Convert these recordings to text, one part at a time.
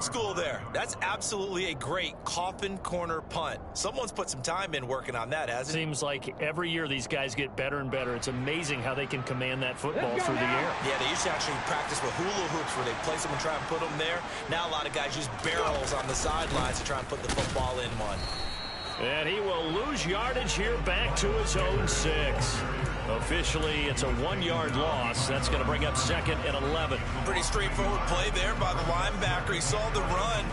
School there. That's absolutely a great coffin corner punt. Someone's put some time in working on that, hasn't it? Seems like every year these guys get better and better. It's amazing how they can command that football through the air. Yeah, they used to actually practice with hula hoops where they place them and try and put them there. Now a lot of guys use barrels on the sidelines to try and put the football in one. And he will lose yardage here back to his own 6. Officially, it's a 1-yard loss. That's going to bring up 2nd and 11. Pretty straightforward play there by the linebacker. He saw the run,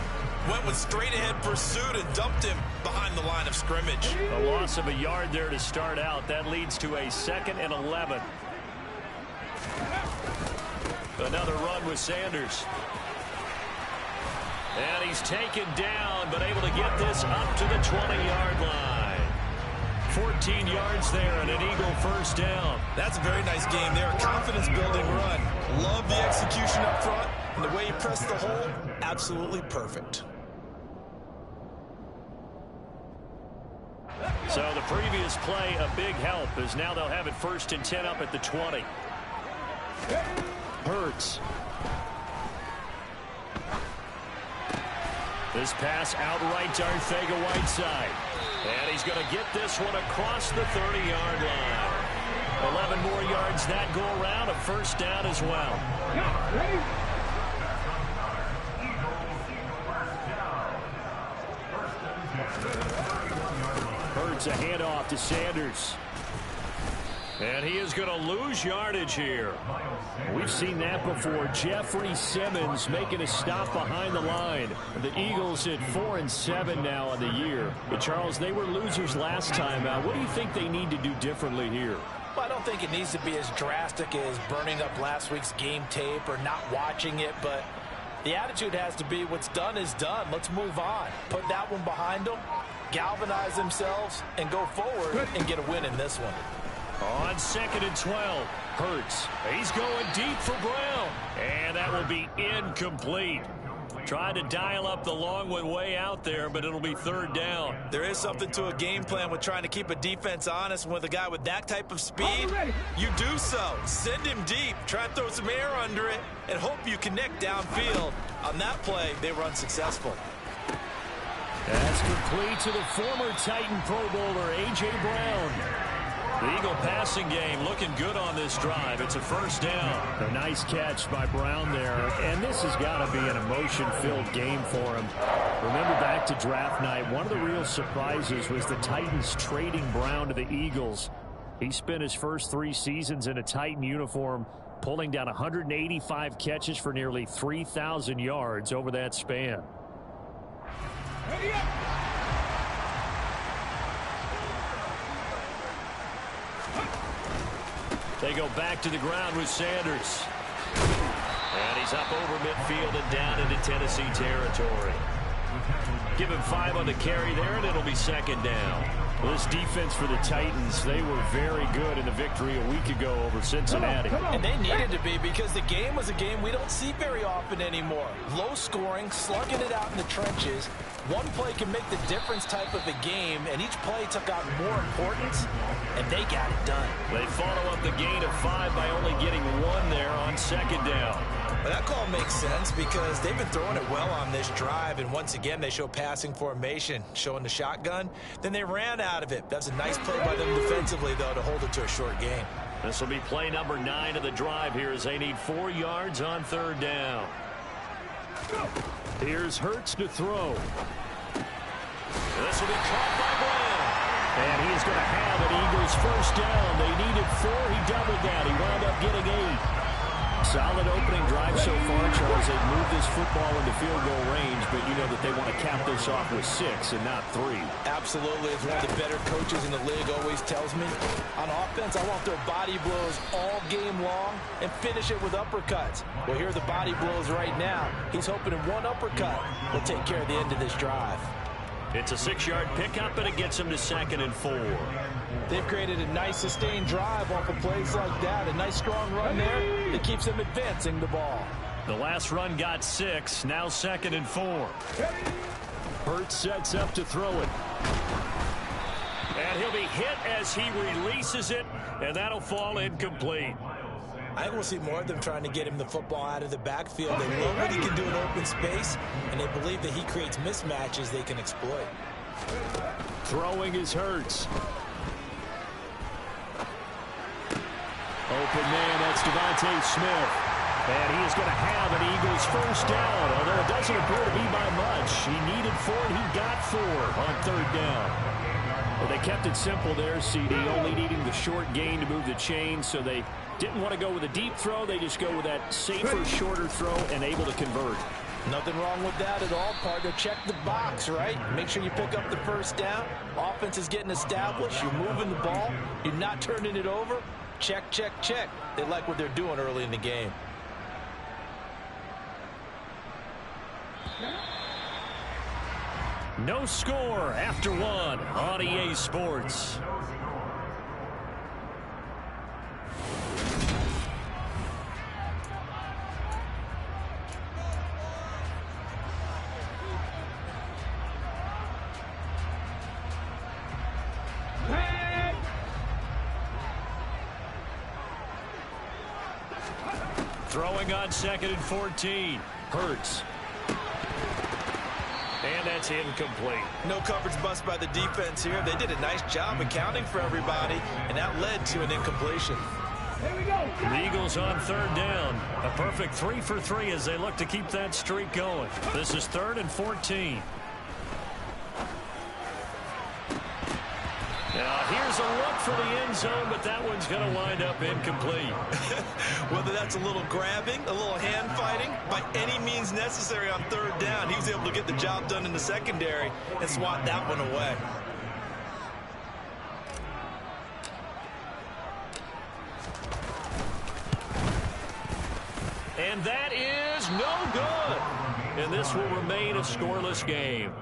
went with straight-ahead pursuit, and dumped him behind the line of scrimmage. A loss of a yard there to start out. That leads to a 2nd and 11. Another run with Sanders. And he's taken down, but able to get this up to the 20-yard line. 14 yards there and an Eagle first down. That's a very nice game there. A confidence-building run. Love the execution up front. And the way he pressed the hole, absolutely perfect. So the previous play, a big help, as now they'll have it 1st and 10 up at the 20. Hurts. This pass outright to Arcega-Whiteside. And he's going to get this one across the 30-yard line. 11 more yards that go around, a first down as well. Hurts a handoff to Sanders. And he is going to lose yardage here. We've seen that before. Jeffrey Simmons making a stop behind the line. The Eagles at 4-7 now on the year. But, Charles, they were losers last time out. What do you think they need to do differently here? Well, I don't think it needs to be as drastic as burning up last week's game tape or not watching it. But the attitude has to be what's done is done. Let's move on. Put that one behind them, galvanize themselves, and go forward and get a win in this one. On 2nd and 12, Hurts. He's going deep for Brown. And that will be incomplete. Trying to dial up the long one way out there, but it'll be 3rd down. There is something to a game plan with trying to keep a defense honest. And with a guy with that type of speed, you do so. Send him deep. Try and throw some air under it and hope you connect downfield. On that play, they were unsuccessful. That's complete to the former Titan Pro Bowler, A.J. Brown. The Eagle passing game looking good on this drive. It's a first down. A nice catch by Brown there. And this has got to be an emotion-filled game for him. Remember back to draft night, one of the real surprises was the Titans trading Brown to the Eagles. He spent his first 3 seasons in a Titan uniform, pulling down 185 catches for nearly 3,000 yards over that span. They go back to the ground with Sanders. And he's up over midfield and down into Tennessee territory. Give him 5 on the carry there, and it'll be 2nd down. Well, this defense for the Titans, they were very good in the victory a week ago over Cincinnati. And they needed to be, because the game was a game we don't see very often anymore. Low scoring, slugging it out in the trenches. One play can make the difference type of a game, and each play took out more importance, and they got it done. They follow up the gain of 5 by only getting 1 there on 2nd down. Well, that call makes sense because they've been throwing it well on this drive, and once again they show passing formation, showing the shotgun. Then they ran out of it. That's a nice play by them defensively, though, to hold it to a short game. This will be play number 9 of the drive here as they need 4 yards on 3rd down. Here's Hurts to throw. This will be caught by Brown. And he is going to have an Eagles first down. They needed 4. He doubled that. He wound up getting 8. Solid opening drive so far, Charles. They've moved this football into field goal range, but you know that they want to cap this off with 6 and not 3. Absolutely. As one of the better coaches in the league always tells me, on offense, I want their body blows all game long and finish it with uppercuts. Well, here are the body blows right now. He's hoping in one uppercut will take care of the end of this drive. It's a 6-yard pickup, and it gets him to 2nd and 4. They've created a nice sustained drive off of plays like that. A nice strong run there that keeps them advancing the ball. The last run got 6. Now 2nd and 4. Hurts sets up to throw it. And he'll be hit as he releases it, and that'll fall incomplete. I think we'll see more of them trying to get him the football out of the backfield. They love what he can do in open space, and they believe that he creates mismatches they can exploit. Throwing is Hurts. Open man, that's Devontae Smith. And he is going to have an Eagles first down, although it doesn't appear to be by much. He needed 4, and he got 4 on 3rd down. Well, they kept it simple there, CD, only needing the short gain to move the chain, so they didn't want to go with a deep throw. They just go with that safer, shorter throw and able to convert. Nothing wrong with that at all, partner. Check the box, right? Make sure you pick up the first down. Offense is getting established. You're moving the ball. You're not turning it over. Check, check, check. They like what they're doing early in the game. No score after 1 on EA Sports. Throwing on 2nd and 14. Hurts. And that's incomplete. No coverage bust by the defense here. They did a nice job accounting for everybody, and that led to an incompletion. The Eagles on 3rd down. A perfect 3 for 3 as they look to keep that streak going. This is 3rd and 14. Now, here's a look for the end zone, but that one's going to wind up incomplete. Whether that's a little grabbing, a little hand fighting, by any means necessary on 3rd down, he was able to get the job done in the secondary and swat that one away. And that is no good. And this will remain a scoreless game.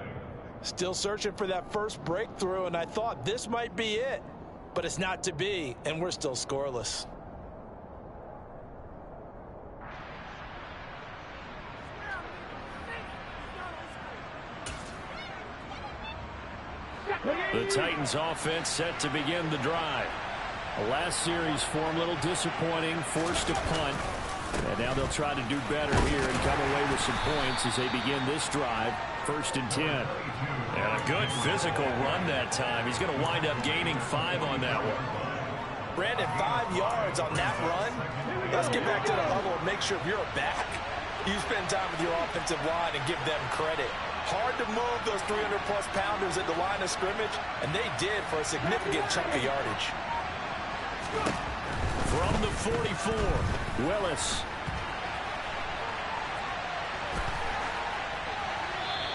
Still searching for that first breakthrough, and I thought this might be it. But it's not to be, and we're still scoreless. The Titans offense set to begin the drive. The last series form a little disappointing, forced a punt. And now they'll try to do better here and come away with some points as they begin this drive. 1st and 10. And a good physical run that time. He's going to wind up gaining 5 on that one. Brandon, 5 yards on that run. Let's get back to the huddle and make sure you're back. You spend time with your offensive line and give them credit. Hard to move those 300-plus pounders at the line of scrimmage, and they did for a significant chunk of yardage. From the 44, Willis.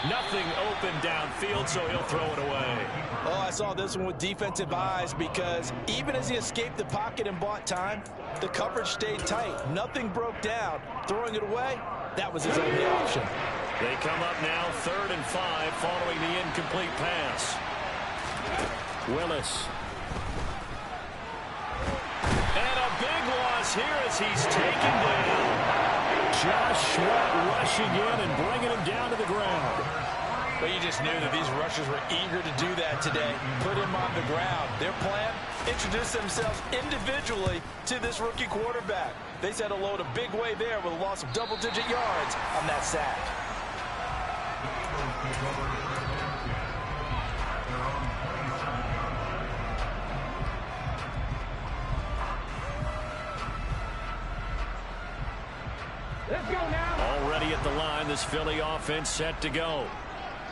Nothing open downfield, so he'll throw it away. Oh, I saw this one with defensive eyes because even as he escaped the pocket and bought time, the coverage stayed tight. Nothing broke down. Throwing it away, that was his only option. They come up now 3rd and 5 following the incomplete pass. Willis. And a big loss here as he's taken down. Josh Sweat rushing in and bringing him down to the ground. But you just knew that these rushers were eager to do that today. Put him on the ground. Their plan, introduce themselves individually to this rookie quarterback. They said hello in a big way there with a loss of double-digit yards on that sack. Let's go now. Already at the line, this Philly offense set to go.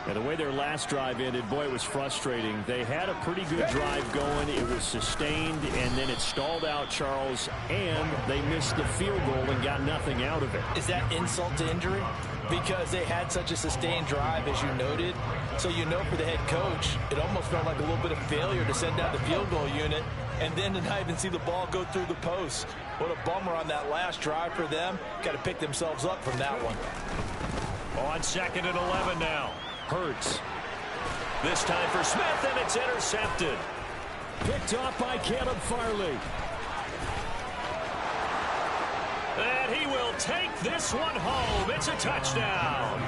And the way their last drive ended, boy, it was frustrating. They had a pretty good drive going. It was sustained, and then it stalled out, Charles, and they missed the field goal and got nothing out of it. Is that insult to injury? Because they had such a sustained drive, as you noted. So you know for the head coach, it almost felt like a little bit of failure to send out the field goal unit and then to not even see the ball go through the post. What a bummer on that last drive for them. Got to pick themselves up from that one. On 2nd and 11 now. Hurts. This time for Smith, and it's intercepted. Picked off by Caleb Farley. And he will take this one home. It's a touchdown.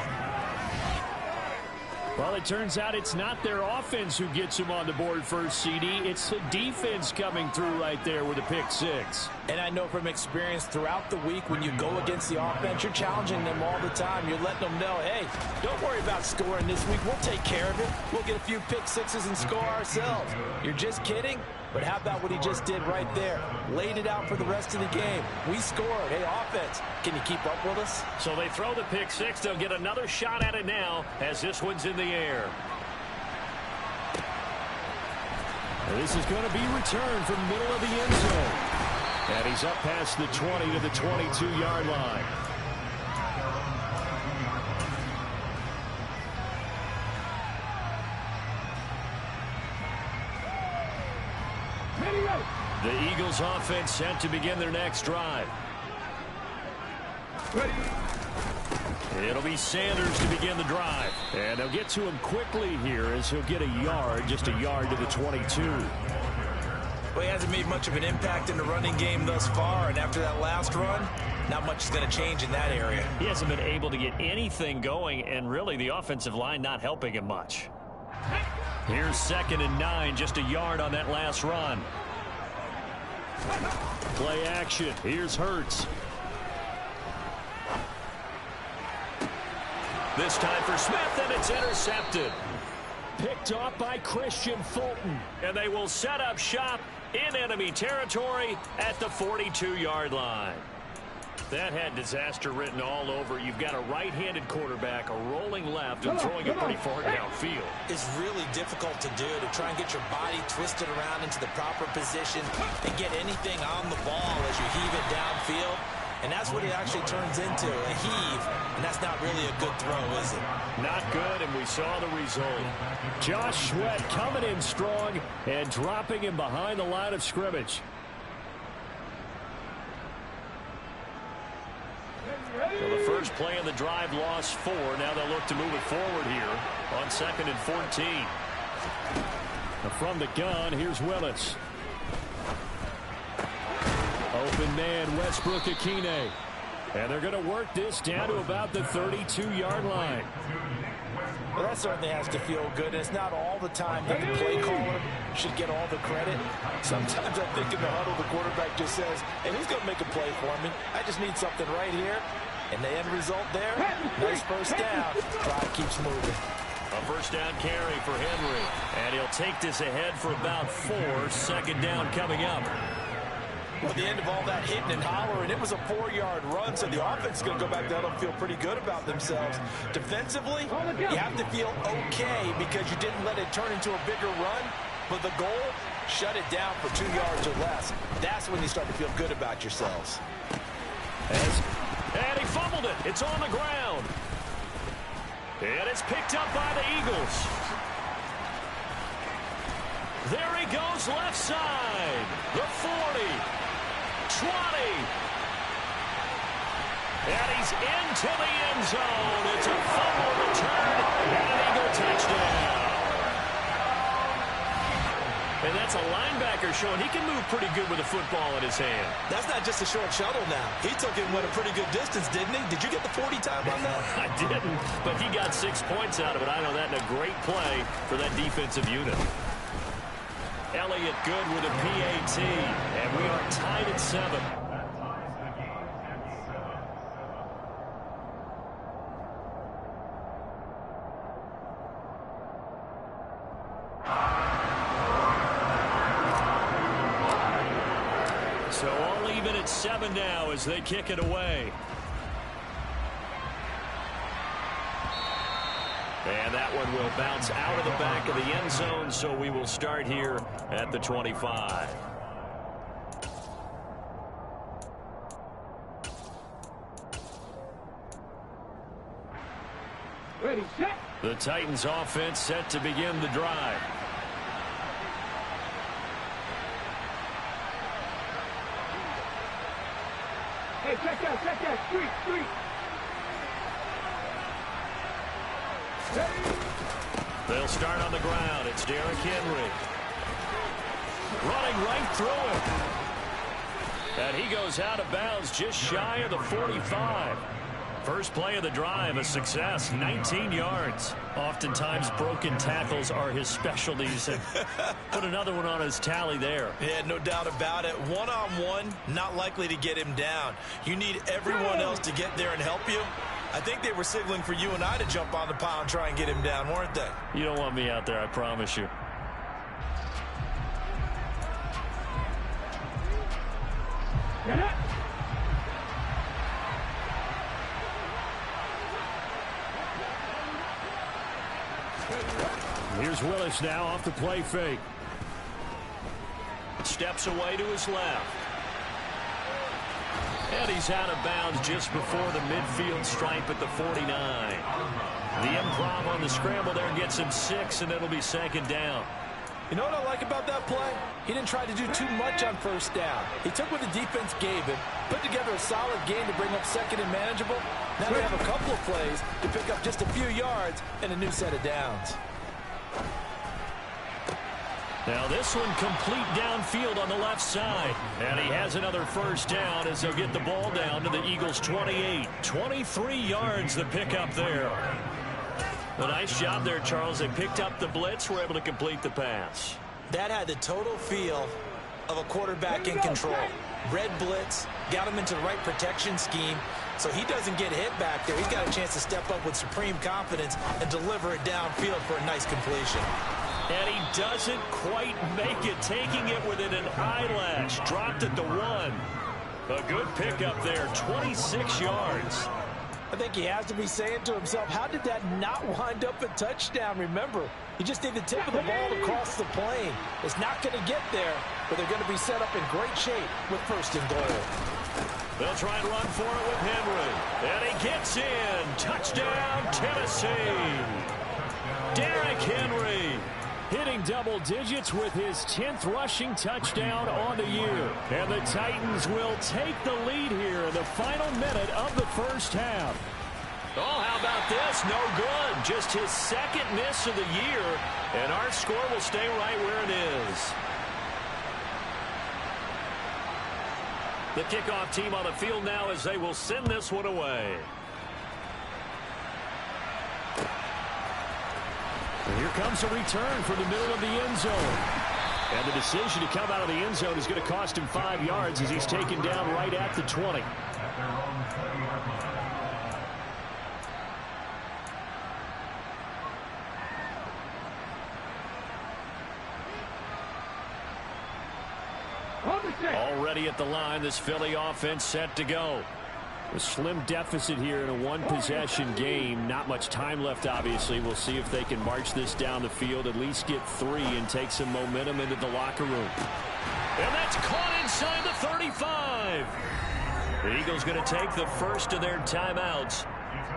Well, it turns out it's not their offense who gets them on the board first, CD. It's the defense coming through right there with a pick six. And I know from experience throughout the week, when you go against the offense, you're challenging them all the time. You're letting them know, hey, don't worry about scoring this week. We'll take care of it. We'll get a few pick sixes and score ourselves. You're just kidding? But how about what he just did right there? Laid it out for the rest of the game. We scored. Hey, offense, can you keep up with us? So they throw the pick six. They'll get another shot at it now as this one's in the air. This is going to be returned from the middle of the end zone. And he's up past the 20 to the 22-yard line. The Eagles offense set to begin their next drive. Ready. It'll be Sanders to begin the drive. And they'll get to him quickly here as he'll get a yard, just a yard to the 22. Well, he hasn't made much of an impact in the running game thus far, and after that last run, not much is going to change in that area. He hasn't been able to get anything going, and really the offensive line not helping him much. Here's 2nd and 9, just a yard on that last run. Play action. Here's Hurts. This time for Smith, and it's intercepted. Picked off by Christian Fulton. And they will set up shop in enemy territory at the 42-yard line. That had disaster written all over. You've got a right-handed quarterback, a rolling left, and throwing it pretty far downfield. It's really difficult to do, to try and get your body twisted around into the proper position and get anything on the ball as you heave it downfield. And that's what it actually turns into, a heave. And that's not really a good throw, is it? Not good, and we saw the result. Josh Sweat coming in strong and dropping him behind the line of scrimmage. So the first play of the drive lost 4. Now they'll look to move it forward here on 2nd and 14. From the gun, here's Willis. Open man, Westbrook-Ikhine. And they're going to work this down to about the 32-yard line. Well, that certainly has to feel good. And it's not all the time that the play caller should get all the credit. Sometimes I think in the huddle, the quarterback just says, hey, who's going to make a play for me? I just need something right here. And the end result there, nice first down. Drive keeps moving. A first down carry for Henry. And he'll take this ahead for about 4. 2nd down coming up. Well, the end of all that hitting and hollering, it was a 4-yard run, so the offense is going to go back down and feel pretty good about themselves. Defensively, you have to feel okay because you didn't let it turn into a bigger run, but the goal, shut it down for 2 yards or less. That's when you start to feel good about yourselves. And he fumbled it. It's on the ground. And it's picked up by the Eagles. There he goes, left side. The 40. 20. And he's into the end zone. It's a fumble return and an Eagle touchdown. And that's a linebacker showing he can move pretty good with a football in his hand. That's not just a short shuttle now. He took it a pretty good distance, didn't he? Did you get the 40 time on that? I didn't, but he got 6 points out of it. I know that in a great play for that defensive unit. Elliott good with a PAT, and we are tied at 7. So all even at 7 now as they kick it away. And that one will bounce out of the back of the end zone, so we will start here at the 25. Ready, set. The Titans offense set to begin the drive. Hey, check that, street. They'll start on the ground. It's Derrick Henry. Running right through him. And he goes out of bounds just shy of the 45. First play of the drive, a success, 19 yards. Oftentimes, broken tackles are his specialties. And put another one on his tally there. Yeah, no doubt about it. One-on-one, not likely to get him down. You need everyone else to get there and help you. I think they were signaling for you and I to jump on the pile and try and get him down, weren't they? You don't want me out there, I promise you. Here's Willis now off the play fake. Steps away to his left. And he's out of bounds just before the midfield stripe at the 49. The improv on the scramble there gets him 6, and it'll be second down. You know what I like about that play? He didn't try to do too much on first down. He took what the defense gave him, put together a solid game to bring up second and manageable. Now they have a couple of plays to pick up just a few yards and a new set of downs. Now this one complete downfield on the left side. And he has another first down as they'll get the ball down to the Eagles' 28. 23 yards the pickup there. A nice job there, Charles. They picked up the blitz, were able to complete the pass. That had the total feel of a quarterback in control. Red blitz, got him into the right protection scheme, so he doesn't get hit back there. He's got a chance to step up with supreme confidence and deliver it downfield for a nice completion. And he doesn't quite make it, taking it within an eyelash. Dropped at the 1. A good pickup there, 26 yards. I think he has to be saying to himself, how did that not wind up a touchdown? Remember, he just did the tip of the ball across the plane. It's not going to get there, but they're going to be set up in great shape with first and goal. They'll try and run for it with Henry. And he gets in. Touchdown, Tennessee. Derrick Henry hitting double digits with his 10th rushing touchdown on the year. And the Titans will take the lead here in the final minute of the first half. Oh, how about this? No good. Just his second miss of the year. And our score will stay right where it is. The kickoff team on the field now as they will send this one away. And here comes a return from the middle of the end zone. And the decision to come out of the end zone is going to cost him 5 yards as he's taken down right at the 20. Already at the line, this Philly offense set to go. A slim deficit here in a one-possession game. Not much time left, obviously. We'll see if they can march this down the field, at least get 3 and take some momentum into the locker room. And that's caught inside the 35. The Eagles going to take the first of their timeouts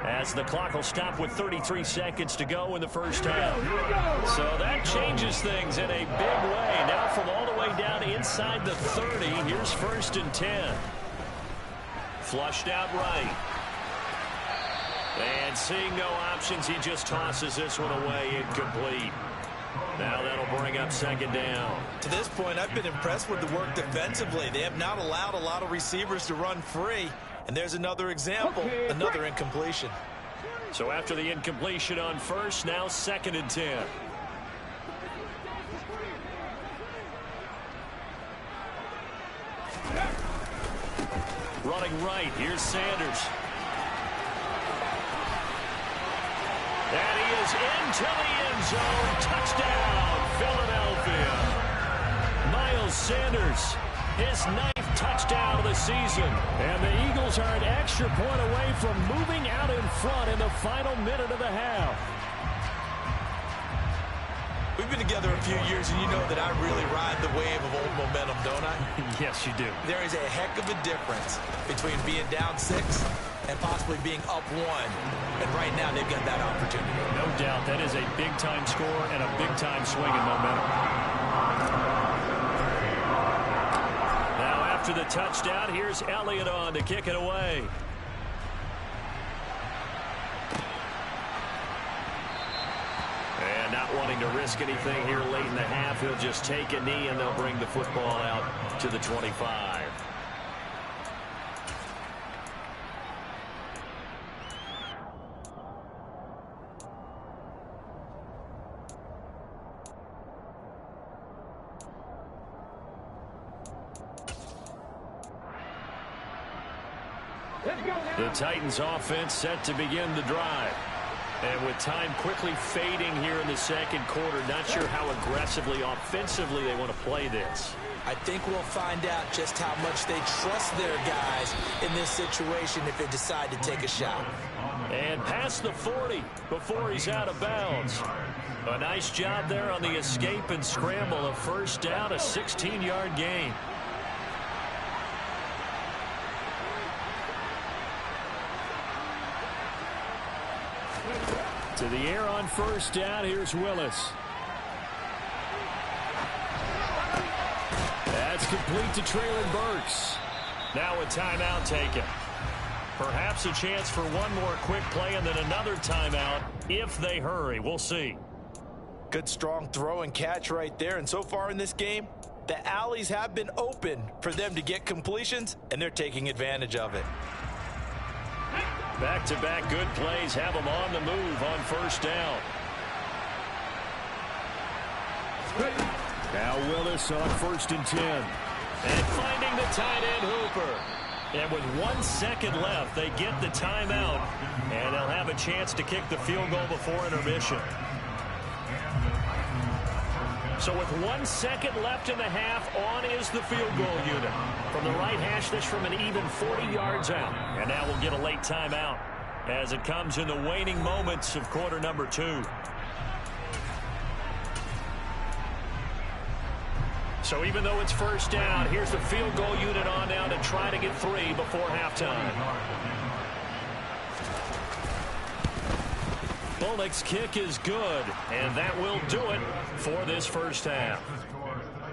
as the clock will stop with 33 seconds to go in the first half. So that changes things in a big way. Now from all the way down inside the 30, here's first and 10. Flushed out right. And seeing no options, he just tosses this one away, incomplete. Now that'll bring up second down. To this point, I've been impressed with the work defensively. They have not allowed a lot of receivers to run free. And there's another example, another incompletion. So after the incompletion on first, now second and 10. Running right, here's Sanders. And he is into the end zone. Touchdown, Philadelphia. Miles Sanders, his 9th touchdown of the season. And the Eagles are an extra point away from moving out in front in the final minute of the half. We've been together a few years, and you know that I really ride the wave of old momentum, don't I? Yes, you do. There is a heck of a difference between being down 6 and possibly being up 1. And right now, they've got that opportunity. No doubt. That is a big-time score and a big-time swing in momentum. Now, after the touchdown, here's Elliott on to kick it away. And not wanting to risk anything here late in the half, he'll just take a knee and they'll bring the football out to the 25. The Titans offense set to begin the drive. And with time quickly fading here in the second quarter, not sure how aggressively, offensively they want to play this. I think we'll find out just how much they trust their guys in this situation if they decide to take a shot. And past the 40 before he's out of bounds. A nice job there on the escape and scramble. A first down, a 16-yard gain. To the air on first down. Here's Willis. That's complete to Treylon Burks. Now a timeout taken. Perhaps a chance for one more quick play and then another timeout if they hurry. We'll see. Good strong throw and catch right there. And so far in this game, the alleys have been open for them to get completions, and they're taking advantage of it. Back-to-back good plays have them on the move on first down. Now Willis on 1st and 10. And finding the tight end Hooper. And with 1 second left, they get the timeout. And they'll have a chance to kick the field goal before intermission. So with 1 second left in the half, on is the field goal unit. From the right hash, this from an even 40 yards out. And now we'll get a late timeout as it comes in the waning moments of quarter number 2. So even though it's first down, here's the field goal unit on now to try to get 3 before halftime. Bullock's kick is good, and that will do it for this first half.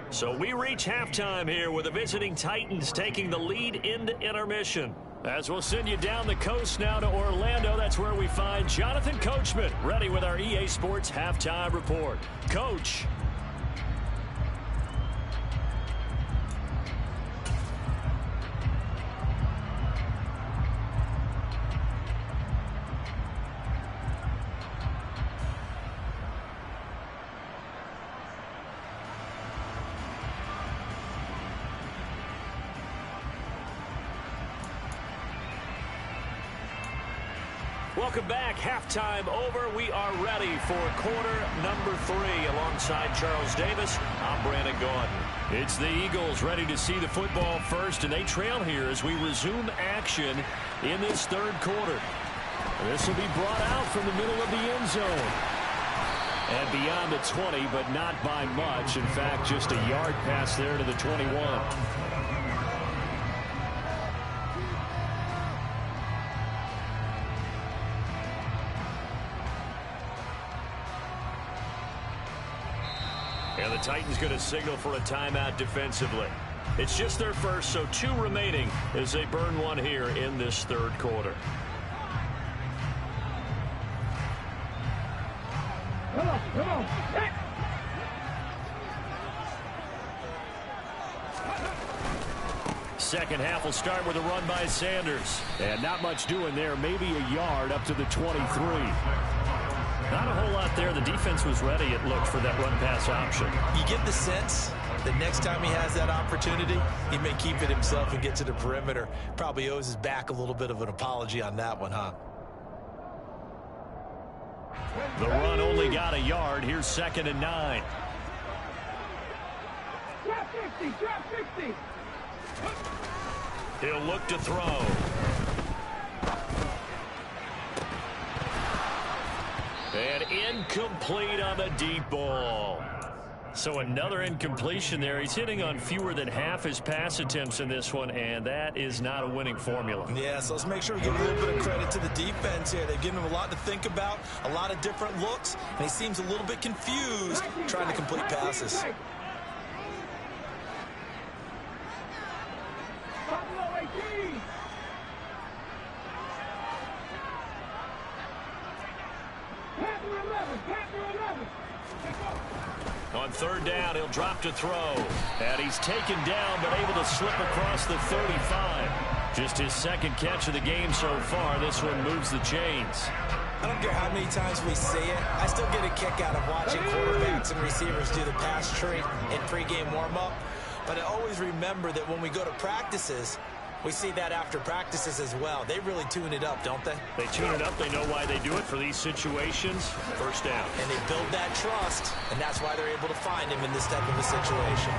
So we reach halftime here with the visiting Titans taking the lead into intermission. As we'll send you down the coast now to Orlando, that's where we find Jonathan Coachman ready with our EA Sports Halftime Report. Coach. Welcome back. Halftime over. We are ready for quarter number 3 alongside Charles Davis. I'm Brandon Gaudin. It's the Eagles ready to see the football first, and they trail here as we resume action in this third quarter. This will be brought out from the middle of the end zone. And beyond the 20, but not by much. In fact, just a yard pass there to the 21. And the Titans going to signal for a timeout defensively. It's just their first, so 2 remaining as they burn 1 here in this third quarter. Come on. Second half will start with a run by Sanders. And not much doing there, maybe a yard up to the 23. Not a whole lot there. The defense was ready, it looked, for that run-pass option. You get the sense that next time he has that opportunity, he may keep it himself and get to the perimeter. Probably owes his back a little bit of an apology on that one, huh? The run only got a yard. Here's 2nd and 9. Drop 50. He'll look to throw. And incomplete on the deep ball. So another incompletion there. He's hitting on fewer than half his pass attempts in this one, and that is not a winning formula. Yeah, so let's make sure we give a little bit of credit to the defense here. They've given him a lot to think about, a lot of different looks, and he seems a little bit confused trying to complete passes. On 3rd down, he'll drop to throw. And he's taken down, but able to slip across the 35. Just his 2nd catch of the game so far. This one moves the chains. I don't care how many times we say it, I still get a kick out of watching quarterbacks and receivers do the pass tree in pregame warm-up. But I always remember that when we go to practices, We see that after practices as well. They really tune it up, don't they? They tune it up. They know why they do it for these situations. First down. And they build that trust, and that's why they're able to find him in this type of a situation.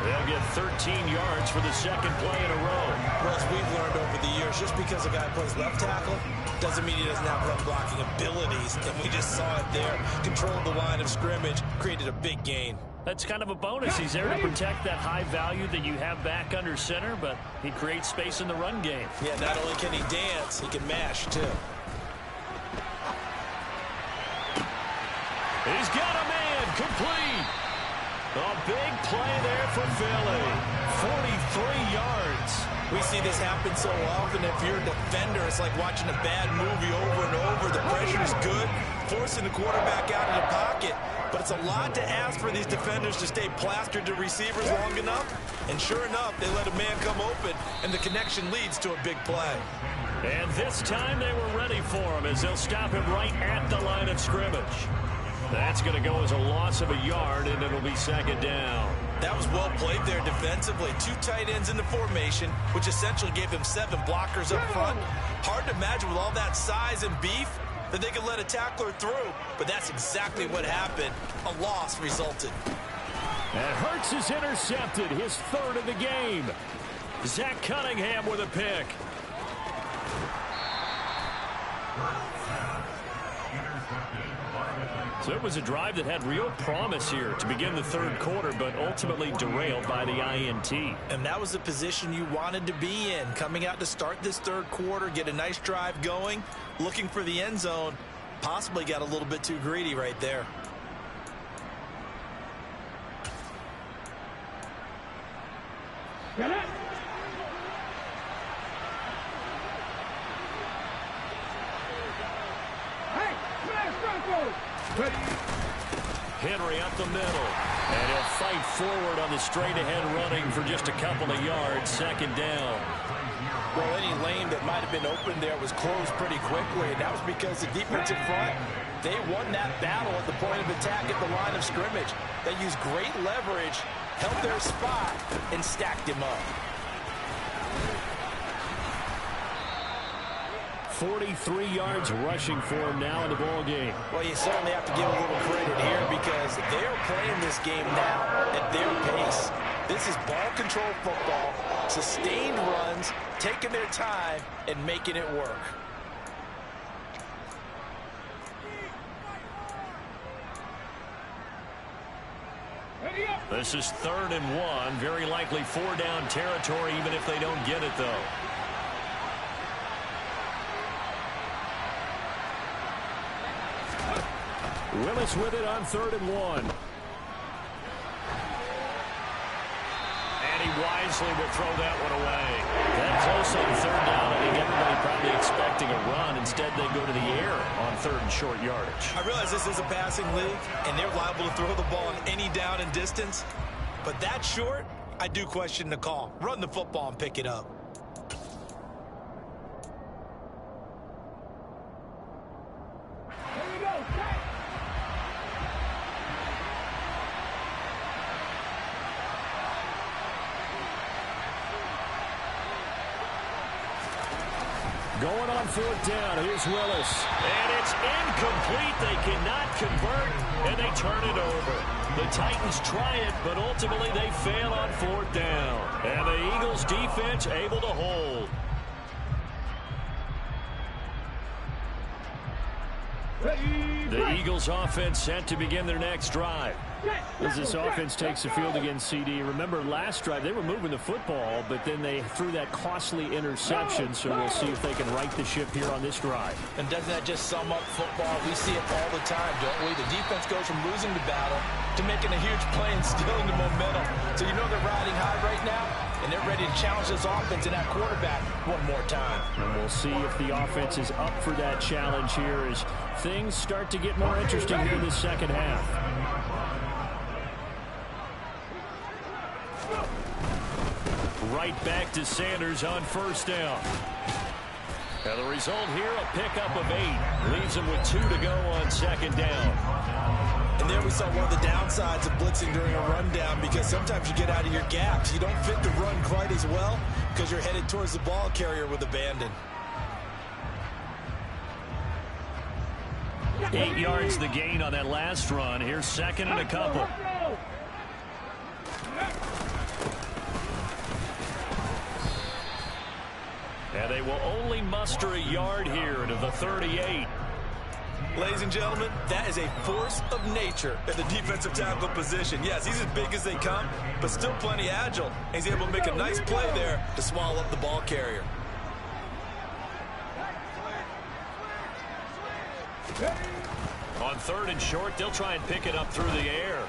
They'll get 13 yards for the second play in a row. Well, as we've learned over the years, just because a guy plays left tackle doesn't mean he doesn't have run blocking abilities. And we just saw it there. Controlled the line of scrimmage, created a big gain. That's kind of a bonus. He's there to protect that high value that you have back under center, but he creates space in the run game. Yeah, not only can he dance, he can mash, too. He's got a man complete. A big play there for Philly. 43 yards. We see this happen so often. If you're a defender, it's like watching a bad movie over and over. The pressure's good, forcing the quarterback out of the pocket. But it's a lot to ask for these defenders to stay plastered to receivers long enough. And sure enough, they let a man come open, and the connection leads to a big play. And this time they were ready for him as they'll stop him right at the line of scrimmage. That's going to go as a loss of a yard, and it'll be second down. That was well played there defensively. 2 tight ends in the formation, which essentially gave him 7 blockers up front. Hard to imagine with all that size and beef that they could let a tackler through, but that's exactly what happened. A loss resulted. And Hurts is intercepted, his 3rd of the game. Zach Cunningham with a pick. So it was a drive that had real promise here to begin the 3rd quarter, but ultimately derailed by the INT. And that was the position you wanted to be in, coming out to start this 3rd quarter, get a nice drive going, looking for the end zone. Possibly got a little bit too greedy right there. Get it. Hey, smash Bronco. Henry up the middle, and he'll fight forward on the straight-ahead running for just a couple of yards, second down. Well, any lane that might have been open there was closed pretty quickly, and that was because the defensive front, they won that battle at the point of attack at the line of scrimmage. They used great leverage, held their spot, and stacked him up. 43 yards rushing for him now in the ball game. Well, you certainly have to give a little credit here because they're playing this game now at their pace. This is ball control football, sustained runs, taking their time, and making it work. This is 3rd and 1, very likely 4-down territory even if they don't get it, though. Willis with it on 3rd and 1. And he wisely will throw that one away. That close on 3rd down. I think everybody probably expecting a run. Instead, they go to the air on 3rd and short yardage. I realize this is a passing league, and they're liable to throw the ball on any down and distance. But that short, I do question the call. Run the football and pick it up. Here we go. Set. Going on 4th down. Here's Willis. And it's incomplete. They cannot convert, and they turn it over. The Titans try it, but ultimately they fail on 4th down. And the Eagles defense able to hold. The Eagles offense set to begin their next drive. As this offense takes the field against CD, remember last drive they were moving the football, but then they threw that costly interception, so we'll see if they can right the ship here on this drive. And doesn't that just sum up football? We see it all the time, don't we? The defense goes from losing the battle to making a huge play and stealing the momentum. So you know they're riding high right now, and they're ready to challenge this offense and that quarterback one more time. And we'll see if the offense is up for that challenge here as things start to get more interesting here in the second half. Right back to Sanders on 1st down. And the result here, a pickup of 8. Leaves him with 2 to go on 2nd down. And there we saw one of the downsides of blitzing during a rundown because sometimes you get out of your gaps. You don't fit the run quite as well. because you're headed towards the ball carrier with abandon. 8 yards the gain on that last run. Here's second and a couple. And they will only muster a yard here to the 38. Ladies and gentlemen, that is a force of nature at the defensive tackle position. Yes, he's as big as they come, but still plenty agile. And he's able to make a nice play there to swallow up the ball carrier. On third and short, they'll try and pick it up through the air.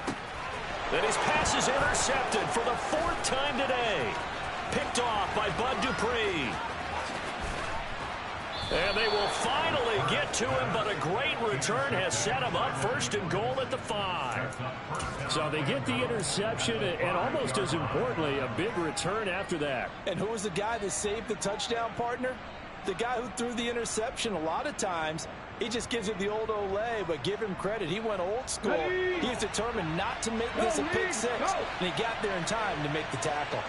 Then his pass is intercepted for the 4th time today. Picked off by Bud Dupree. And they will finally get to him, but a great return has set him up 1st and goal at the 5. So they get the interception, and almost as importantly, a big return after that. And who was the guy that saved the touchdown, partner? The guy who threw the interception. A lot of times, he just gives it the old Olay, but give him credit. He went old school. He's determined not to make this a pick 6, and he got there in time to make the tackle.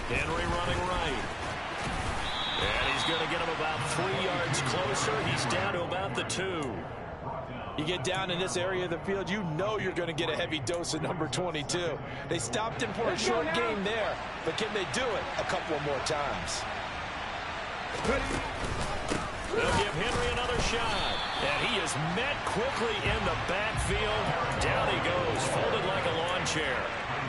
Henry running right. And he's going to get him about 3 yards closer. He's down to about the 2. You get down in this area of the field, you know you're going to get a heavy dose of number 22. They stopped him for a short game there, but can they do it a couple more times? They'll give Henry another shot. And he is met quickly in the backfield. Down he goes, folded like a lawn chair.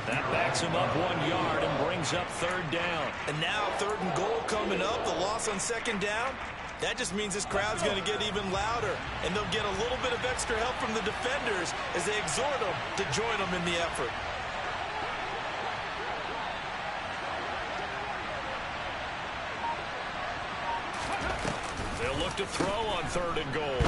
That backs him up 1 yard and brings up 3rd down. And now 3rd and goal coming up. The loss on 2nd down. That just means this crowd's going to get even louder. And they'll get a little bit of extra help from the defenders as they exhort them to join them in the effort. They'll look to throw on 3rd and goal.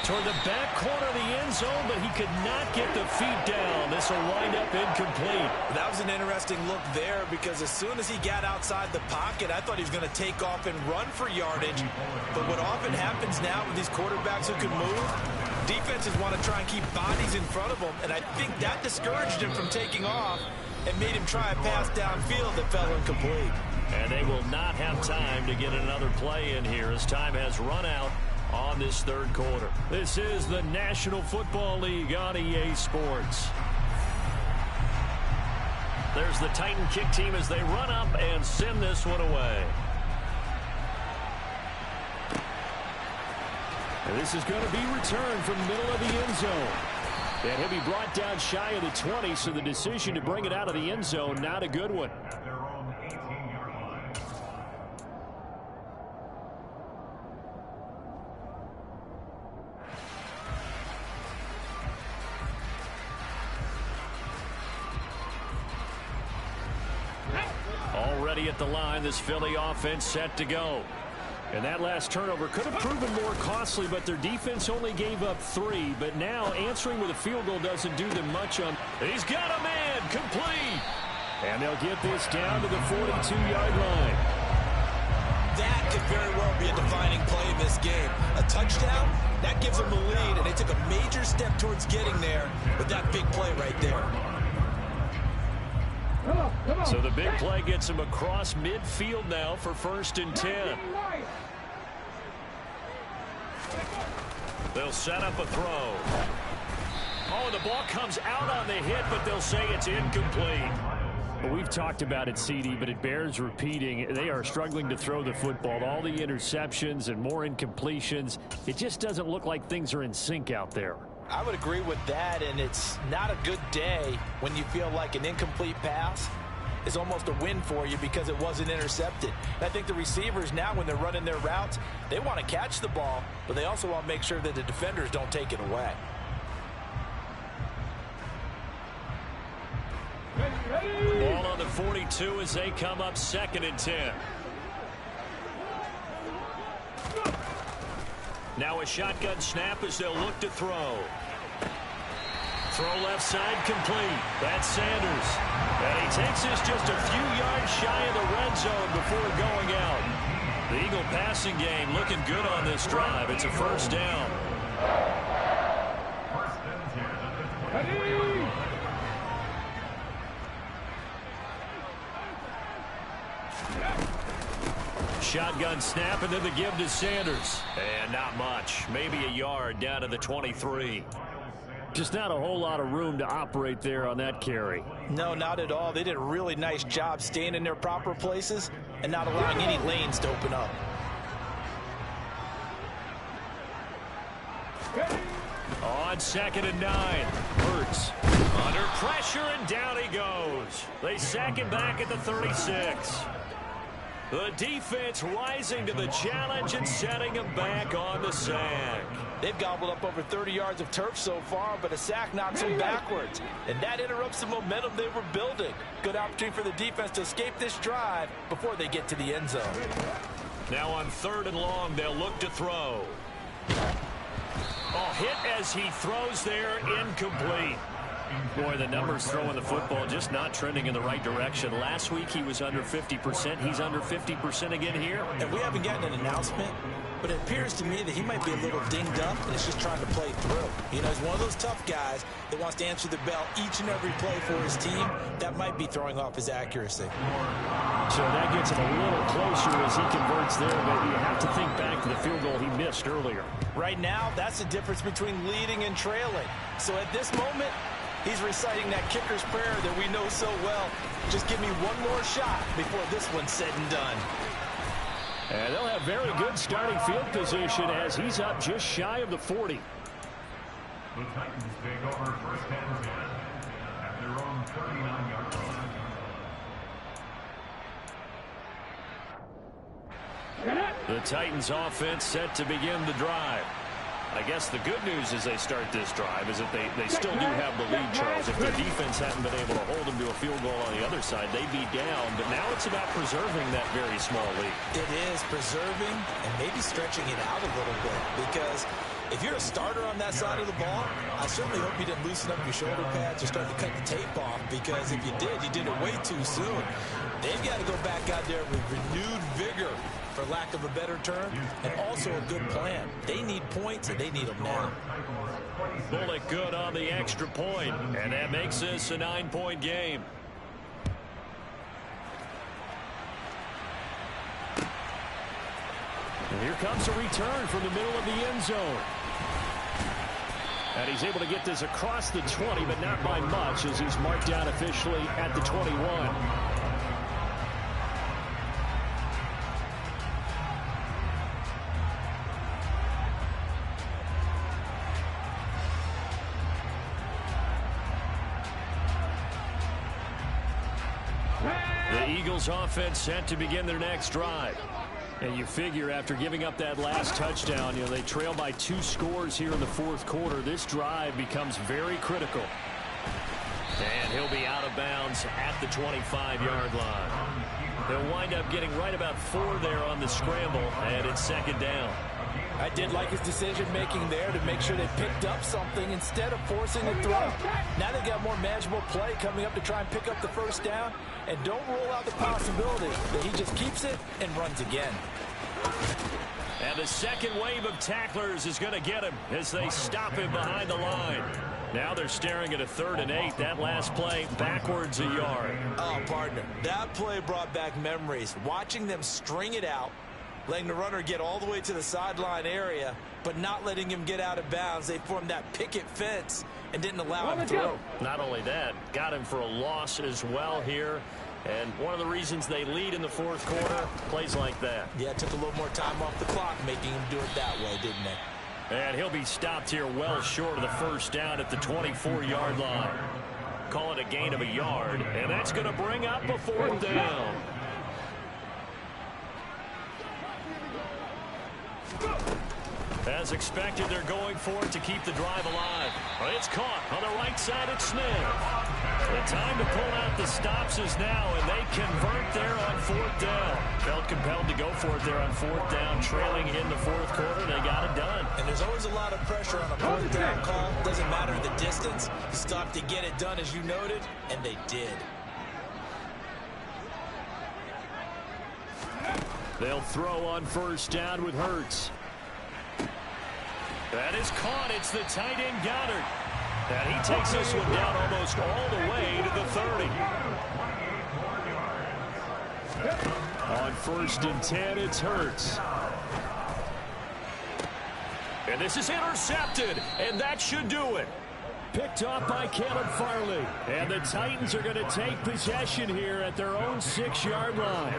Toward the back corner of the end zone, but he could not get the feet down. This will wind up incomplete. That was an interesting look there because as soon as he got outside the pocket, I thought he was going to take off and run for yardage. But what often happens now with these quarterbacks who can move, defenses want to try and keep bodies in front of them, and I think that discouraged him from taking off and made him try a pass downfield that fell incomplete. And they will not have time to get another play in here as time has run out on this 3rd quarter. This is the National Football League on EA Sports. There's the Titan kick team as they run up and send this one away. And this is going to be returned from the middle of the end zone. And he'll be brought down shy of the 20, so the decision to bring it out of the end zone, not a good one. Already at the line, this Philly offense set to go. And that last turnover could have proven more costly, but their defense only gave up 3. But now answering with a field goal doesn't do them much on. He's got a man, complete. And they'll get this down to the 42-yard line. That could very well be a defining play in this game. A touchdown, that gives them the lead, and they took a major step towards getting there with that big play right there. So the big play gets him across midfield now for 1st and 10. They'll set up a throw. Oh, the ball comes out on the hit, but they'll say it's incomplete. Well, we've talked about it, CD, but it bears repeating. They are struggling to throw the football. All the interceptions and more incompletions. It just doesn't look like things are in sync out there. I would agree with that, and it's not a good day when you feel like an incomplete pass is almost a win for you because it wasn't intercepted. And I think the receivers now, when they're running their routes, they want to catch the ball, but they also want to make sure that the defenders don't take it away. Ball on the 42 as they come up 2nd and 10. Now a shotgun snap as they'll look to throw. Throw left side complete. That's Sanders. And he takes this just a few yards shy of the red zone before going out. The Eagle passing game looking good on this drive. It's a 1st down. shotgun snap, and then the give to Sanders. And not much. Maybe a yard down to the 23. Just not a whole lot of room to operate there on that carry. No, not at all. They did a really nice job staying in their proper places and not allowing any lanes to open up. On 2nd and 9, Hurts under pressure, and down he goes. They sack him back at the 36. The defense rising to the challenge and setting him back on the sack. They've gobbled up over 30 yards of turf so far, but a sack knocks them backwards. And that interrupts the momentum they were building. Good opportunity for the defense to escape this drive before they get to the end zone. Now on 3rd and long, they'll look to throw. Oh, hit as he throws there, incomplete. Boy, the numbers throwing the football just not trending in the right direction. Last week he was under 50%. He's under 50% again here. And we haven't gotten an announcement, but it appears to me that he might be a little dinged up and is just trying to play through. You know, he's one of those tough guys that wants to answer the bell each and every play for his team. That might be throwing off his accuracy. So that gets him a little closer as he converts there, but you have to think back to the field goal he missed earlier. Right now, that's the difference between leading and trailing. So at this moment, he's reciting that kicker's prayer that we know so well. Just give me one more shot before this one's said and done. And they'll have very good starting field position as he's up just shy of the 40. The Titans take over 1st and 10 at their own 39-yard line. The Titans offense set to begin the drive. I guess the good news as they start this drive is that they still do have the lead, Charles. If their defense hadn't been able to hold them to a field goal on the other side, they'd be down. But now it's about preserving that very small lead. It is preserving and maybe stretching it out a little bit, because if you're a starter on that side of the ball, I certainly hope you didn't loosen up your shoulder pads or start to cut the tape off, because if you did, you did it way too soon. They've got to go back out there with renewed vigor, for lack of a better term, and also a good plan. They need points, and they need them now. Bullock good on the extra point, and that makes this a 9-point game. And here comes a return from the middle of the end zone. And he's able to get this across the 20, but not by much, as he's marked down officially at the 21. The Eagles offense set to begin their next drive. And you figure after giving up that last touchdown, you know, they trail by 2 scores here in the 4th quarter. This drive becomes very critical. And he'll be out of bounds at the 25-yard line. They'll wind up getting right about 4 there on the scramble, and it's 2nd down. I did like his decision-making there to make sure they picked up something instead of forcing a throw. Now they've got more manageable play coming up to try and pick up the 1st down, and don't rule out the possibility that he just keeps it and runs again. And the second wave of tacklers is going to get him as they stop him behind the line. Now they're staring at a 3rd and 8. That last play backwards a yard. Oh, partner, that play brought back memories. Watching them string it out, letting the runner get all the way to the sideline area, but not letting him get out of bounds. They formed that picket fence and didn't allow him to throw. Not only that, got him for a loss as well here. And one of the reasons they lead in the 4th quarter, plays like that. Yeah, it took a little more time off the clock, making him do it that way, didn't it? And he'll be stopped here well short of the 1st down at the 24-yard line. Call it a gain of a yard, and that's going to bring up a 4th down. As expected, they're going for it to keep the drive alive. It's caught on the right side at Smith. The time to pull out the stops is now, and they convert there on 4th down. Felt compelled to go for it there on 4th down, trailing in the 4th quarter. They got it done. And there's always a lot of pressure on a 4th down call. Doesn't matter the distance. You stop to get it done, as you noted, and they did. They'll throw on 1st down with Hurts. That is caught. It's the tight end Goddard. And he takes this one down almost all the way to the 30. On 1st and 10, it's Hurts. And this is intercepted, and that should do it. Picked off by Caleb Farley. And the Titans are going to take possession here at their own 6-yard line.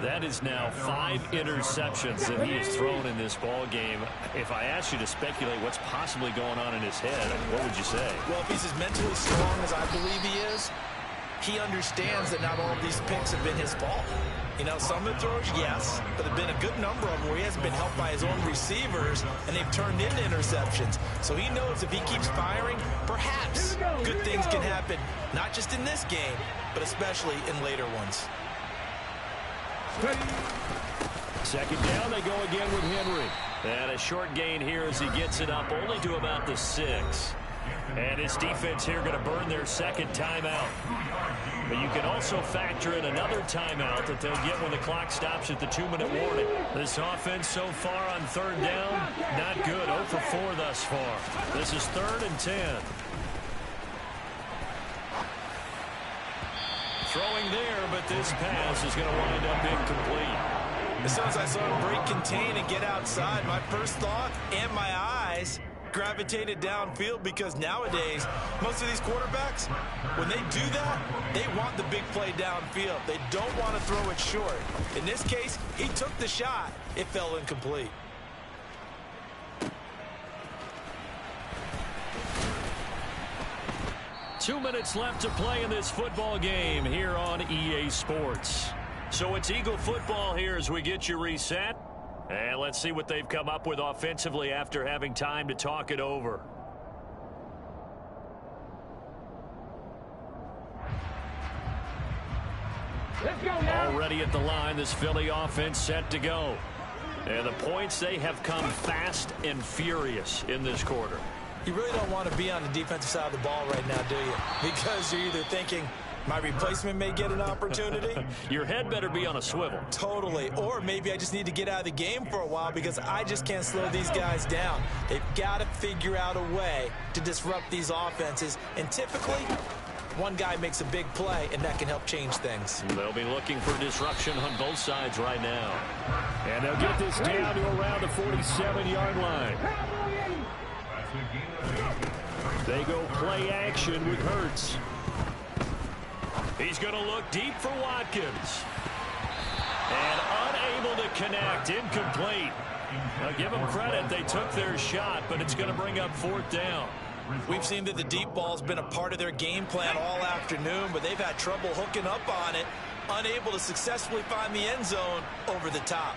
That is now 5 interceptions that he has thrown in this ball game. If I asked you to speculate what's possibly going on in his head, what would you say? Well, if he's as mentally strong as I believe he is, he understands that not all of these picks have been his fault. You know, some of the throws, yes, but there have been a good number of them where he hasn't been helped by his own receivers, and they've turned into interceptions. So he knows if he keeps firing, perhaps good things can happen, not just in this game, but especially in later ones. Second down, they go again with Henry. And a short gain here as he gets it up only to about the 6. And his defense here going to burn their second timeout. But you can also factor in another timeout that they'll get when the clock stops at the 2-minute warning. This offense so far on 3rd down, not good. 0 for 4 thus far. This is 3rd and 10. Throwing there, but this pass is going to wind up incomplete. As soon as I saw him break contain and get outside, my first thought and my eyes gravitated downfield, because nowadays most of these quarterbacks, when they do that, they want the big play downfield. They don't want to throw it short. In this case, he took the shot. It fell incomplete. Two minutes left to play in this football game here on EA Sports. So it's Eagle football here as we get you reset. And let's see what they've come up with offensively after having time to talk it over. Let's go now. Already at the line, this Philly offense set to go. And the points, they have come fast and furious in this quarter. You really don't want to be on the defensive side of the ball right now, do you? Because you're either thinking, my replacement may get an opportunity. Your head better be on a swivel. Totally. Or maybe I just need to get out of the game for a while because I just can't slow these guys down. They've got to figure out a way to disrupt these offenses. And typically, one guy makes a big play, and that can help change things. They'll be looking for disruption on both sides right now. And they'll get this down to around the 47-yard line. They go play action with Hurts. He's going to look deep for Watkins. And unable to connect. Incomplete. Now give them credit. They took their shot, but it's going to bring up 4th down. We've seen that the deep ball's been a part of their game plan all afternoon, but they've had trouble hooking up on it, unable to successfully find the end zone over the top.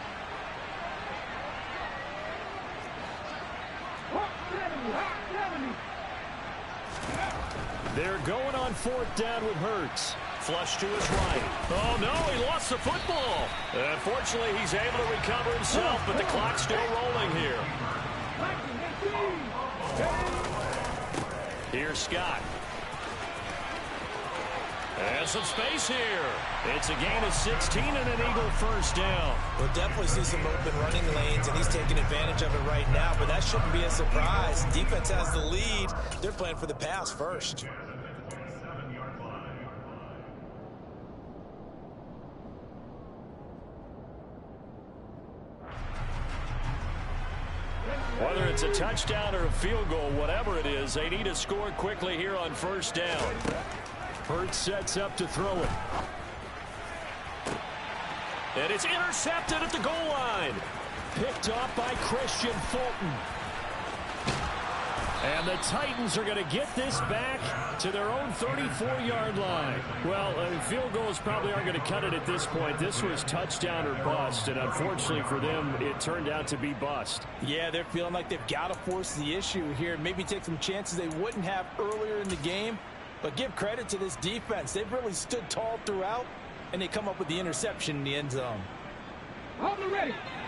They're going on 4th down with Hurts. Flush to his right. Oh, no, he lost the football. Unfortunately, he's able to recover himself, but the clock's still rolling here. Here's Scott. And some space here. It's a gain of 16 and an Eagle 1st down. We'll definitely see some open running lanes, and he's taking advantage of it right now, but that shouldn't be a surprise. Defense has the lead. They're playing for the pass first. Whether it's a touchdown or a field goal, whatever it is, they need to score quickly here on 1st down. Hurts sets up to throw it. And it's intercepted at the goal line. Picked off by Christian Fulton. And the Titans are going to get this back to their own 34-yard line. Well, field goals probably aren't going to cut it at this point. This was touchdown or bust, and unfortunately for them, it turned out to be bust. Yeah, they're feeling like they've got to force the issue here. Maybe take some chances they wouldn't have earlier in the game. But give credit to this defense. They've really stood tall throughout, and they come up with the interception in the end zone.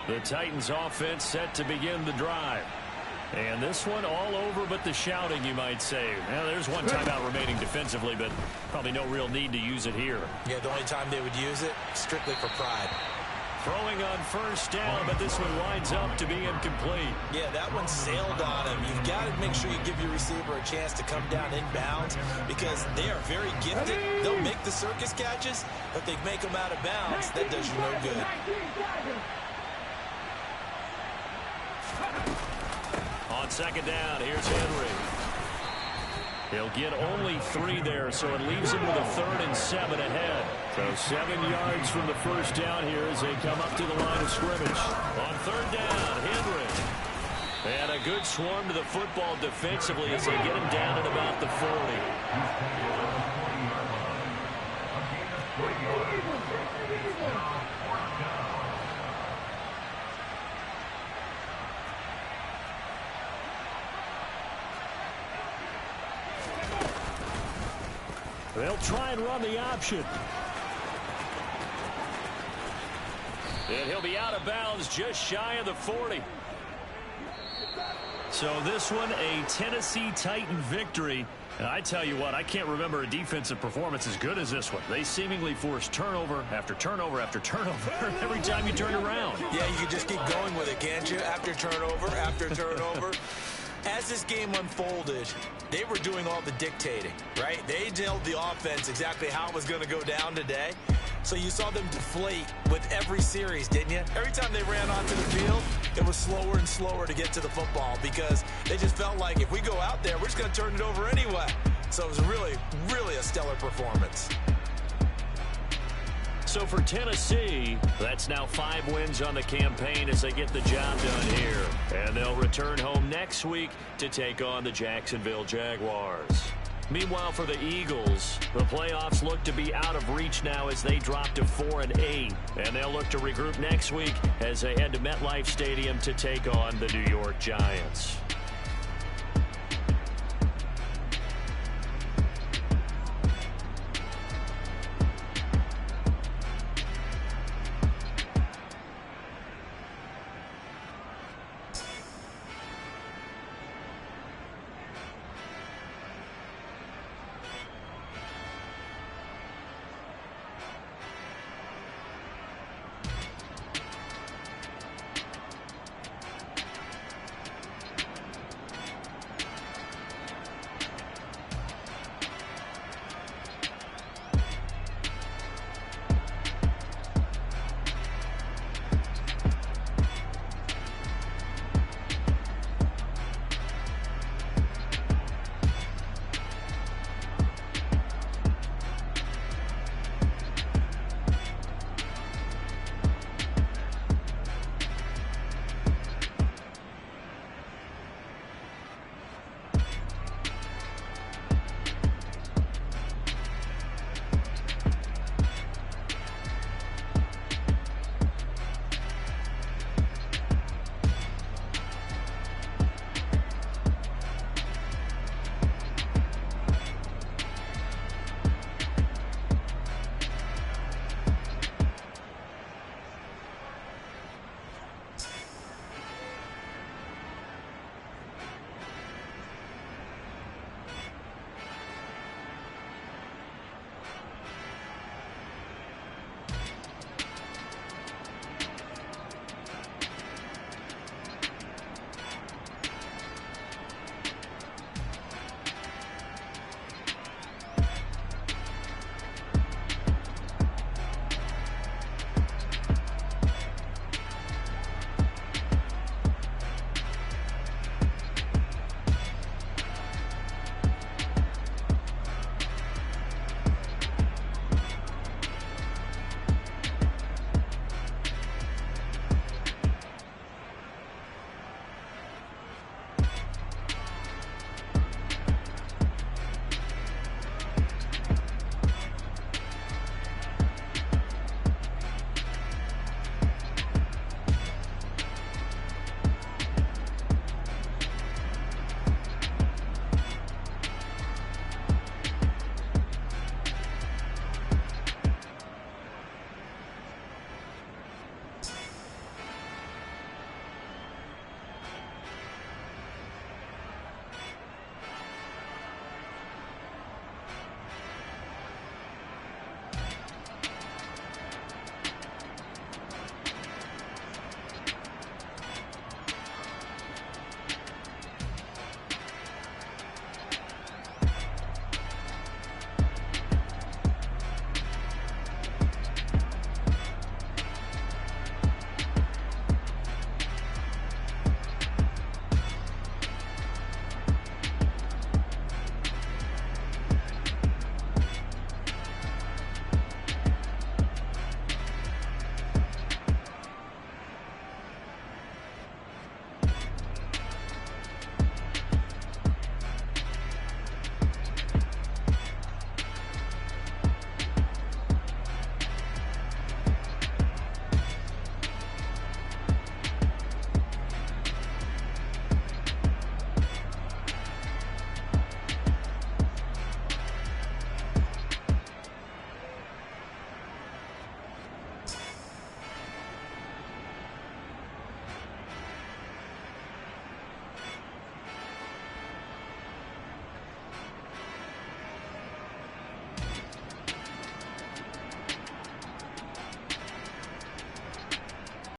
The Titans offense set to begin the drive. And this one all over but the shouting, you might say. Well, there's one timeout remaining defensively, but probably no real need to use it here. Yeah, the only time they would use it, strictly for pride. Throwing on first down, but this one winds up to be incomplete. Yeah, that one sailed on him. You've got to make sure you give your receiver a chance to come down inbounds because they are very gifted. They'll make the circus catches, but they make them out of bounds. That does you no good. On second down, here's Henry. He'll get only 3 there, so it leaves him with a 3rd and 7 ahead. So 7 yards from the first down here as they come up to the line of scrimmage. On 3rd down, Henry. And a good swarm to the football defensively as they get him down at about the 40. They'll try and run the option. And he'll be out of bounds just shy of the 40. So this one, a Tennessee Titan victory. And I tell you what, I can't remember a defensive performance as good as this one. They seemingly forced turnover after turnover after turnover every time you turn around. Yeah, you can just keep going with it, can't you? After turnover. As this game unfolded, they were doing all the dictating, right? They told the offense exactly how it was going to go down today. So you saw them deflate with every series, didn't you? Every time they ran onto the field, it was slower and slower to get to the football because they just felt like if we go out there, we're just going to turn it over anyway. So it was really, really a stellar performance. So for Tennessee, that's now 5 wins on the campaign as they get the job done here. And they'll return home next week to take on the Jacksonville Jaguars. Meanwhile, for the Eagles, the playoffs look to be out of reach now as they drop to 4-8. And they'll look to regroup next week as they head to MetLife Stadium to take on the New York Giants.